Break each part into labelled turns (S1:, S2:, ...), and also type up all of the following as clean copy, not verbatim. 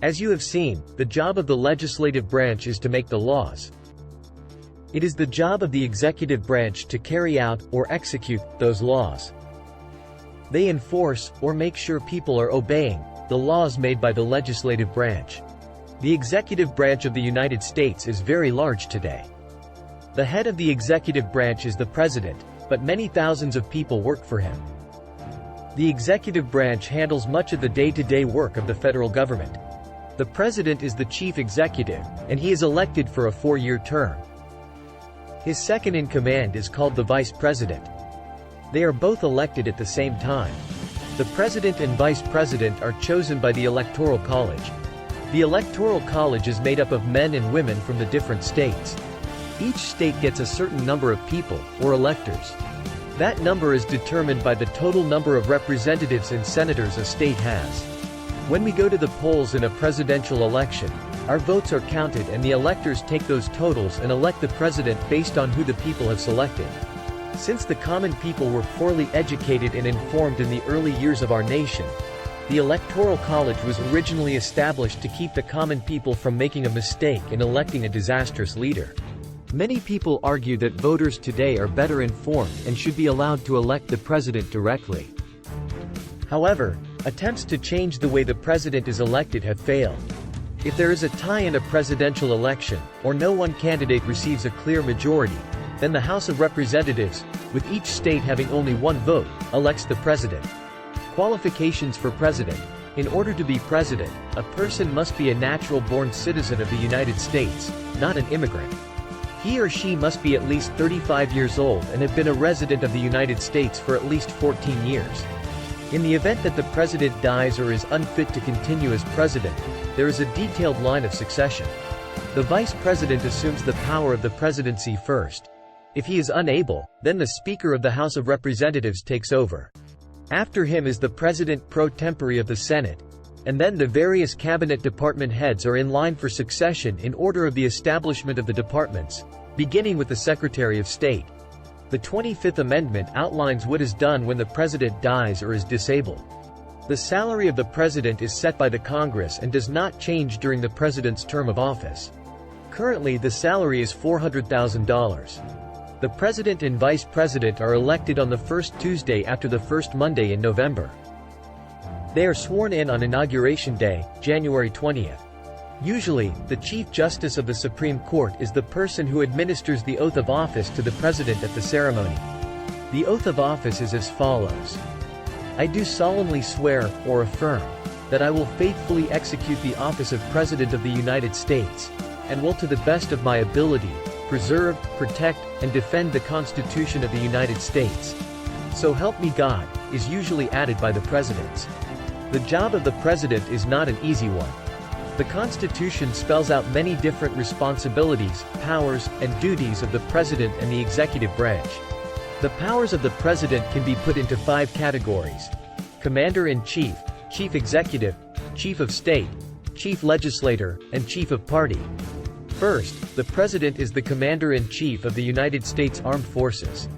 S1: As you have seen, the job of the legislative branch is to make the laws. It is the job of the executive branch to carry out, or execute, those laws. They enforce, or make sure people are obeying, the laws made by the legislative branch. The executive branch of the United States is very large today. The head of the executive branch is the president, but many thousands of people work for him. The executive branch handles much of the day-to-day work of the federal government. The president is the chief executive, and he is elected for a 4-year term. His second in command is called the vice president. They are both elected at the same time. The president and vice president are chosen by the Electoral College. The Electoral College is made up of men and women from the different states. Each state gets a certain number of people, or electors. That number is determined by the total number of representatives and senators a state has. When we go to the polls in a presidential election, our votes are counted and the electors take those totals and elect the president based on who the people have selected. Since the common people were poorly educated and informed in the early years of our nation, the Electoral College was originally established to keep the common people from making a mistake and electing a disastrous leader. Many people argue that voters today are better informed and should be allowed to elect the president directly. However, attempts to change the way the president is elected have failed. If there is a tie in a presidential election, or no one candidate receives a clear majority, then the House of Representatives, with each state having only one vote, elects the president. Qualifications for president. In order to be president, a person must be a natural-born citizen of the United States, not an immigrant. He or she must be at least 35 years old and have been a resident of the United States for at least 14 years. In the event that the president dies or is unfit to continue as president, there is a detailed line of succession. The vice president assumes the power of the presidency first. If he is unable, then the Speaker of the House of Representatives takes over. After him is the President pro tempore of the Senate, and then the various cabinet department heads are in line for succession in order of the establishment of the departments, beginning with the Secretary of State. The 25th Amendment outlines what is done when the president dies or is disabled. The salary of the president is set by the Congress and does not change during the president's term of office. Currently the salary is $400,000. The president and vice president are elected on the first Tuesday after the first Monday in November. They are sworn in on Inauguration Day, January 20th. Usually, the Chief Justice of the Supreme Court is the person who administers the oath of office to the president at the ceremony. The oath of office is as follows. I do solemnly swear, or affirm, that I will faithfully execute the office of President of the United States, and will to the best of my ability, preserve, protect, and defend the Constitution of the United States. So help me God, is usually added by the presidents. The job of the president is not an easy one. The Constitution spells out many different responsibilities, powers, and duties of the president and the executive branch. The powers of the president can be put into 5 categories: Commander-in-Chief, Chief Executive, Chief of State, Chief Legislator, and Chief of Party. First, the President is the Commander-in-Chief of the United States Armed Forces.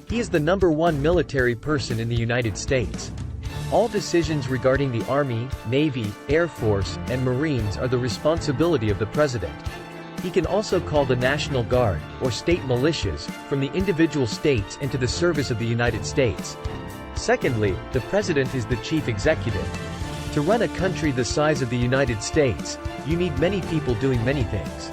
S1: He is the #1 military person in the United States. All decisions regarding the Army, Navy, Air Force, and Marines are the responsibility of the President. He can also call the National Guard, or state militias, from the individual states into the service of the United States. Secondly, the President is the Chief Executive. To run a country the size of the United States, you need many people doing many things.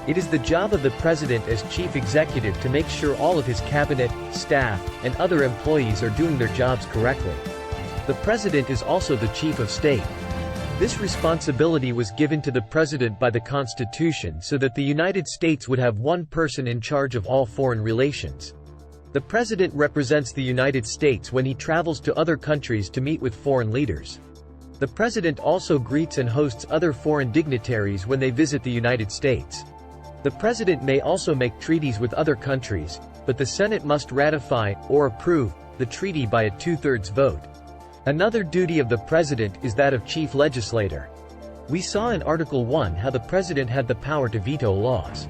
S1: It is the job of the President as Chief Executive to make sure all of his cabinet, staff, and other employees are doing their jobs correctly. The President is also the Chief of State. This responsibility was given to the President by the Constitution so that the United States would have one person in charge of all foreign relations. The President represents the United States when he travels to other countries to meet with foreign leaders. The President also greets and hosts other foreign dignitaries when they visit the United States. The President may also make treaties with other countries, but the Senate must ratify, or approve, the treaty by a 2/3 vote. Another duty of the President is that of Chief Legislator. We saw in Article 1 how the President had the power to veto laws.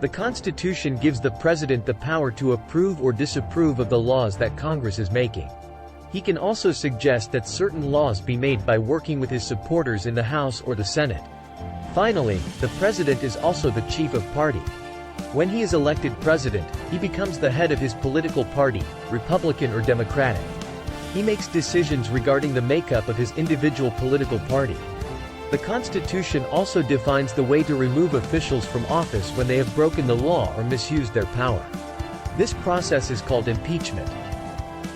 S1: The Constitution gives the President the power to approve or disapprove of the laws that Congress is making. He can also suggest that certain laws be made by working with his supporters in the House or the Senate. Finally, the president is also the chief of party. When he is elected president, he becomes the head of his political party, Republican or Democratic. He makes decisions regarding the makeup of his individual political party. The Constitution also defines the way to remove officials from office when they have broken the law or misused their power. This process is called impeachment.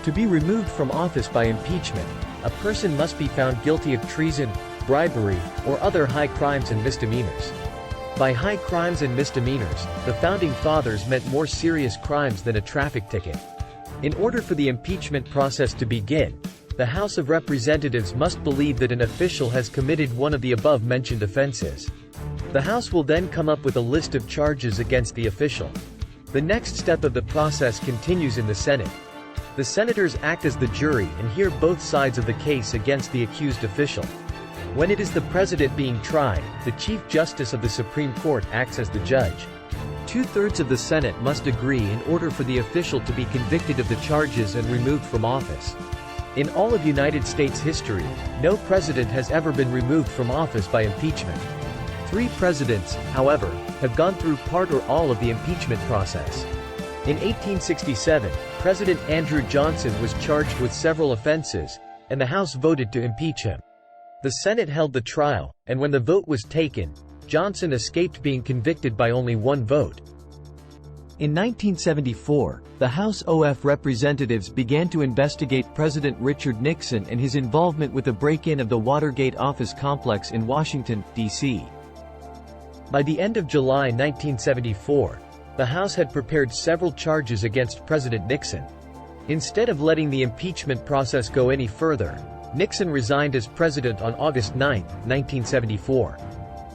S1: To be removed from office by impeachment, a person must be found guilty of treason, bribery, or other high crimes and misdemeanors. By high crimes and misdemeanors, the Founding Fathers meant more serious crimes than a traffic ticket. In order for the impeachment process to begin, the House of Representatives must believe that an official has committed one of the above-mentioned offenses. The House will then come up with a list of charges against the official. The next step of the process continues in the Senate. The senators act as the jury and hear both sides of the case against the accused official. When it is the president being tried, the Chief Justice of the Supreme Court acts as the judge. Two-thirds of the Senate must agree in order for the official to be convicted of the charges and removed from office. In all of United States history, no president has ever been removed from office by impeachment. 3 presidents, however, have gone through part or all of the impeachment process. In 1867, President Andrew Johnson was charged with several offenses, and the House voted to impeach him. The Senate held the trial, and when the vote was taken, Johnson escaped being convicted by only 1 vote. In 1974, the House of Representatives began to investigate President Richard Nixon and his involvement with the break-in of the Watergate office complex in Washington, D.C. By the end of July 1974, the House had prepared several charges against President Nixon. Instead of letting the impeachment process go any further, Nixon resigned as president on August 9, 1974.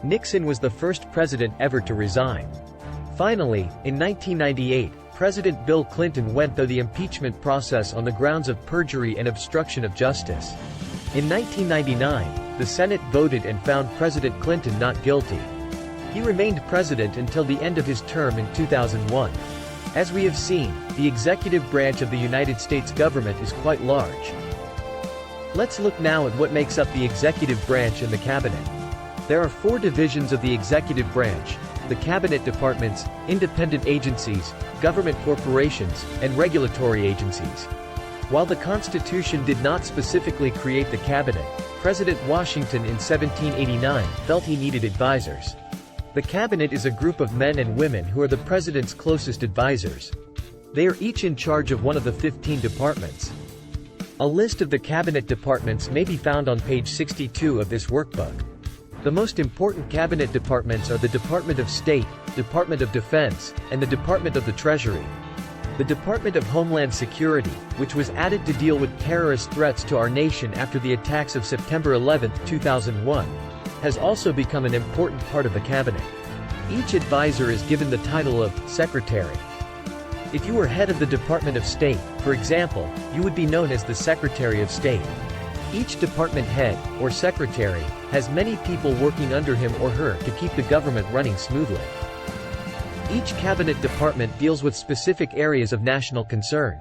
S1: Nixon was the first president ever to resign. Finally, in 1998, President Bill Clinton went through the impeachment process on the grounds of perjury and obstruction of justice. In 1999, the Senate voted and found President Clinton not guilty. He remained president until the end of his term in 2001. As we have seen, the executive branch of the United States government is quite large. Let's look now at what makes up the executive branch and the cabinet. There are 4 divisions of the executive branch: the cabinet departments, independent agencies, government corporations, and regulatory agencies. While the Constitution did not specifically create the cabinet, President Washington in 1789 felt he needed advisors. The cabinet is a group of men and women who are the president's closest advisors. They are each in charge of one of the 15 departments. A list of the cabinet departments may be found on page 62 of this workbook. The most important cabinet departments are the Department of State, Department of Defense, and the Department of the Treasury. The Department of Homeland Security, which was added to deal with terrorist threats to our nation after the attacks of September 11, 2001, has also become an important part of the cabinet. Each advisor is given the title of Secretary. If you were head of the Department of State, for example, you would be known as the Secretary of State. Each department head, or secretary, has many people working under him or her to keep the government running smoothly. Each cabinet department deals with specific areas of national concern.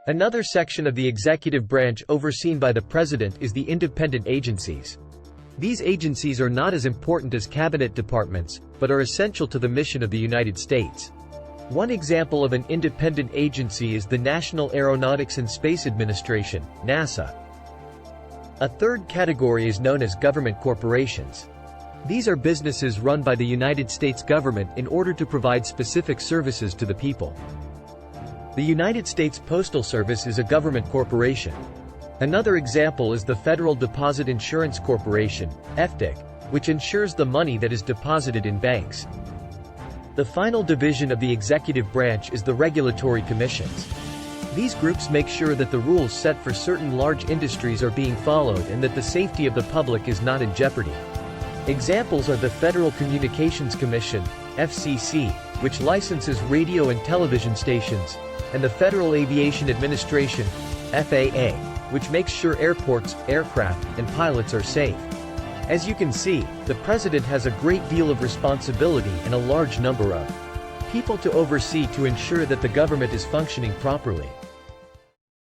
S1: Another section of the executive branch overseen by the president is the independent agencies. These agencies are not as important as cabinet departments, but are essential to the mission of the United States. One example of an independent agency is the National Aeronautics and Space Administration, NASA. A third category is known as government corporations. These are businesses run by the United States government in order to provide specific services to the people. The United States Postal Service is a government corporation. Another example is the Federal Deposit Insurance Corporation, FDIC, which insures the money that is deposited in banks. The final division of the executive branch is the regulatory commissions. These groups make sure that the rules set for certain large industries are being followed and that the safety of the public is not in jeopardy. Examples are the Federal Communications Commission, FCC, which licenses radio and television stations, and the Federal Aviation Administration, FAA, which makes sure airports, aircraft, and pilots are safe. As you can see, the president has a great deal of responsibility and a large number of people to oversee to ensure that the government is functioning properly.